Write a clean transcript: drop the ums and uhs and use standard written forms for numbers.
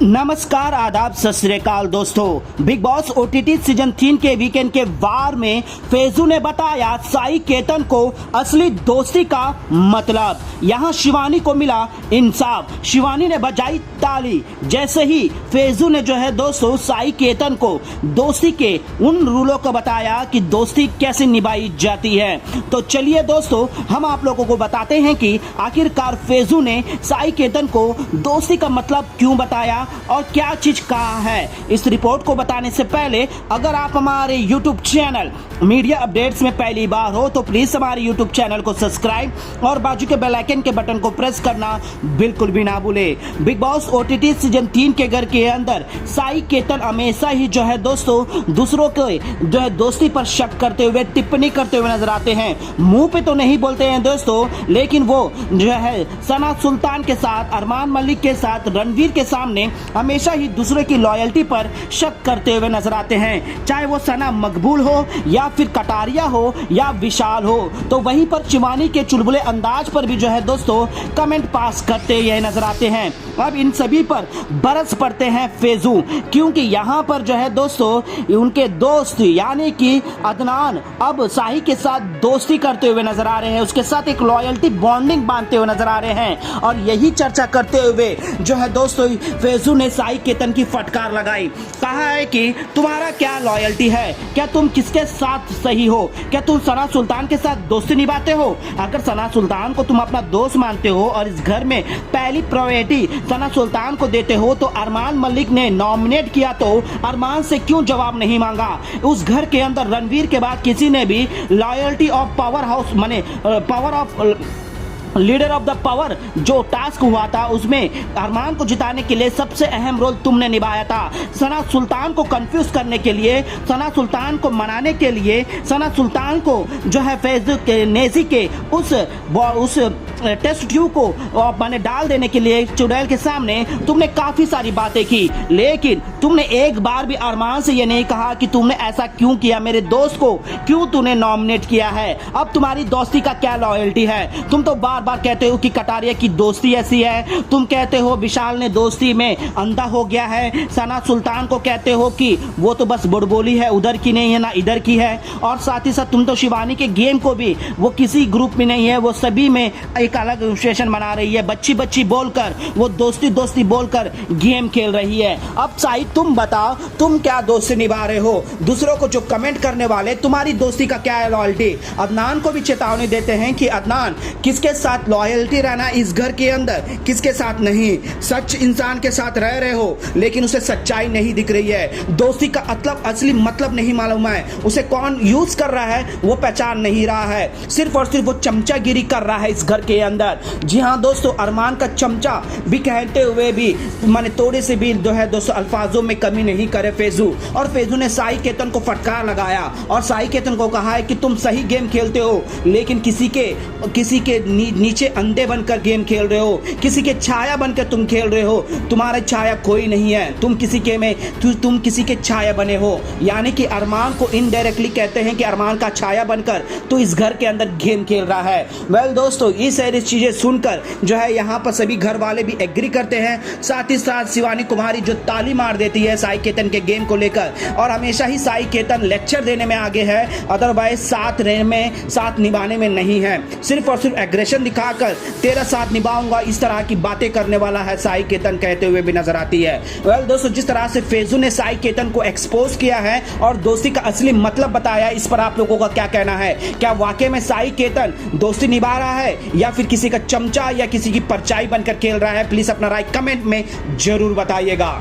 नमस्कार, आदाब, सत श्री अकाल दोस्तों। बिग बॉस ओटीटी सीजन 3 के वीकेंड के वार में फैजू ने बताया साई केतन को असली दोस्ती का मतलब। यहां शिवानी को मिला इंसाफ, शिवानी ने बजाई ताली। जैसे ही फैजू ने जो है दोस्तों साई केतन को दोस्ती के उन रूलों को बताया कि दोस्ती कैसे निभाई जाती है, तो चलिए दोस्तों हम आप लोगों को बताते हैं कि आखिरकार फैजू ने साई केतन को दोस्ती का मतलब क्यों बताया और क्या चीज कहा है। इस रिपोर्ट को बताने से पहले अगर आप हमारे YouTube चैनल मीडिया अपडेट्स में पहली बार हो तो प्लीज हमारे YouTube चैनल को सब्सक्राइब और बाजू के बेल आइकन के बटन को प्रेस करना बिल्कुल भी ना भूले। बिग बॉस ओटीटी सीजन 3 के घर के अंदर साई केतन हमेशा ही जो है दोस्तों दूसरों के जो है दोस्ती पर शक करते हुए, टिप्पणी करते हुए नजर आते हैं। मुंह पे तो नहीं बोलते हैं दोस्तों, लेकिन वो जो है सना सुल्तान के साथ, अरमान मलिक के साथ, रणवीर के सामने हमेशा ही दूसरे की लॉयल्टी पर शक करते हुए नजर आते हैं। चाहे वो सना मकबूल हो या फिर कटारिया हो या विशाल हो, तो वहीं पर शिवानी के चुलबुले अंदाज पर भी जो है दोस्तों कमेंट पास करते हुए नजर आते हैं। अब इन सभी पर बरस पड़ते हैं फैजू, क्योंकि यहाँ पर जो है दोस्तों उनके दोस्त यानी कि अदनान अब साही के साथ दोस्ती करते हुए नजर आ रहे हैं, उसके साथ एक लॉयल्टी बॉन्डिंग बांधते हुए नजर आ रहे हैं। और यही चर्चा करते हुए जो है दोस्तों फैजू ने साई केतन की फटकार लगाई। कहा है कि तुम्हारा क्या लॉयल्टी है, क्या तुम किसके साथ सही हो, क्या तुम सना सुल्तान के साथ दोस्ती निभाते हो? अगर सना सुल्तान को तुम अपना दोस्त मानते हो और इस घर में पहली प्रायोरिटी सना सुल्तान को देते हो, तो अरमान मलिक ने नॉमिनेट किया तो अरमान से क्यों जवाब नहीं मांगा? उस घर के अंदर रणवीर के बाद किसी ने भी लॉयल्टी ऑफ पावर हाउस माने power of leader of the power जो टास्क हुआ था उसमें अरमान को जिताने के लिए सबसे अहम रोल तुमने निभाया था। सना सुल्तान को कंफ्यूज करने के लिए, सना सुल्तान को मनाने के लिए, सना सुल्तान को जो है फैजू के नेजी के उस टेस्ट ट्यूब को मैंने डाल देने के लिए चुड़ैल के सामने तुमने काफी सारी बातें की, लेकिन तुमने एक बार भी अरमान से ये नहीं कहा कि तुमने ऐसा क्यों किया, मेरे दोस्त को क्यों तूने नॉमिनेट किया है। अब तुम्हारी दोस्ती का क्या लॉयल्टी है? तुम तो बार बार कहते हो कि कटारिया की दोस्ती ऐसी है, तुम कहते हो विशाल ने दोस्ती में अंधा हो गया है, सना सुल्तान को कहते हो कि वो तो बस बुड़बोली है, उधर की नहीं है ना इधर की है, और साथ ही साथ तुम तो शिवानी के गेम को भी वो किसी ग्रुप में नहीं है, वो सभी में एक अलग विशेषण बना रही है, बच्ची बच्ची बोलकर वो दोस्ती दोस्ती बोलकर गेम खेल रही है। अब साई तुम बताओ, तुम क्या दोस्ती निभा रहे हो? दूसरों को जो कमेंट करने वाले तुम्हारी दोस्ती का क्या है लॉयल्टी? अदनान को भी चेतावनी देते हैं कि अदनान किसके साथ लॉयल्टी रहना इस घर के अंदर, किसके साथ नहीं। सच इंसान के साथ रह रहे हो लेकिन उसे सच्चाई नहीं दिख रही है, दोस्ती का असली मतलब नहीं मालूम है, उसे कौन यूज कर रहा है वो पहचान नहीं रहा है, सिर्फ और सिर्फ वो चमचागिरी कर रहा है इस घर के अंदर। जी हाँ दोस्तों, अरमान का चमचा भी कहते हुए भी माने थोड़े से भी जो है दोस्तों अल्फाजों में कमी नहीं करे फैजू। और फैजू ने साई केतन को फटकार लगाया और साई केतन को कहा है कि तुम सही गेम खेलते हो लेकिन किसी के नीचे अंधे बनकर गेम खेल रहे हो, किसी के छाया बनकर तुम खेल रहे हो, तुम्हारा छाया कोई नहीं है, तुम किसी के छाया बने हो। यानी कि अरमान को इनडायरेक्टली कहते हैं कि अरमान का छाया बनकर तो इस घर के अंदर गेम खेल रहा है। वेल दोस्तों, ये सारी चीजें सुनकर जो है यहाँ पर सभी घर वाले भी एग्री करते हैं, साथ ही साथ शिवानी कुमारी जो ताली मार देती है साई केतन के गेम को लेकर, और हमेशा ही साई केतन लेक्चर देने में आगे है, अदरवाइज साथ रहने में, साथ निभाने में नहीं है, सिर्फ और सिर्फ एग्रेशन दिखाकर तेरा साथ निभाऊंगा इस तरह की बातें करने वाला है साई केतन कहते हुए भी नजर आती है। वेल दोस्तों, जिस तरह से फैजू ने साई केतन को एक्सपोज किया है और दोस्ती का असली मतलब बताया, इस पर आप लोगों का क्या कहना है? क्या वाकई में साई केतन दोस्ती निभा रहा है या फिर किसी का चमचा या किसी की परछाई बनकर खेल रहा है? प्लीज अपना राय कमेंट में जरूर बताइएगा।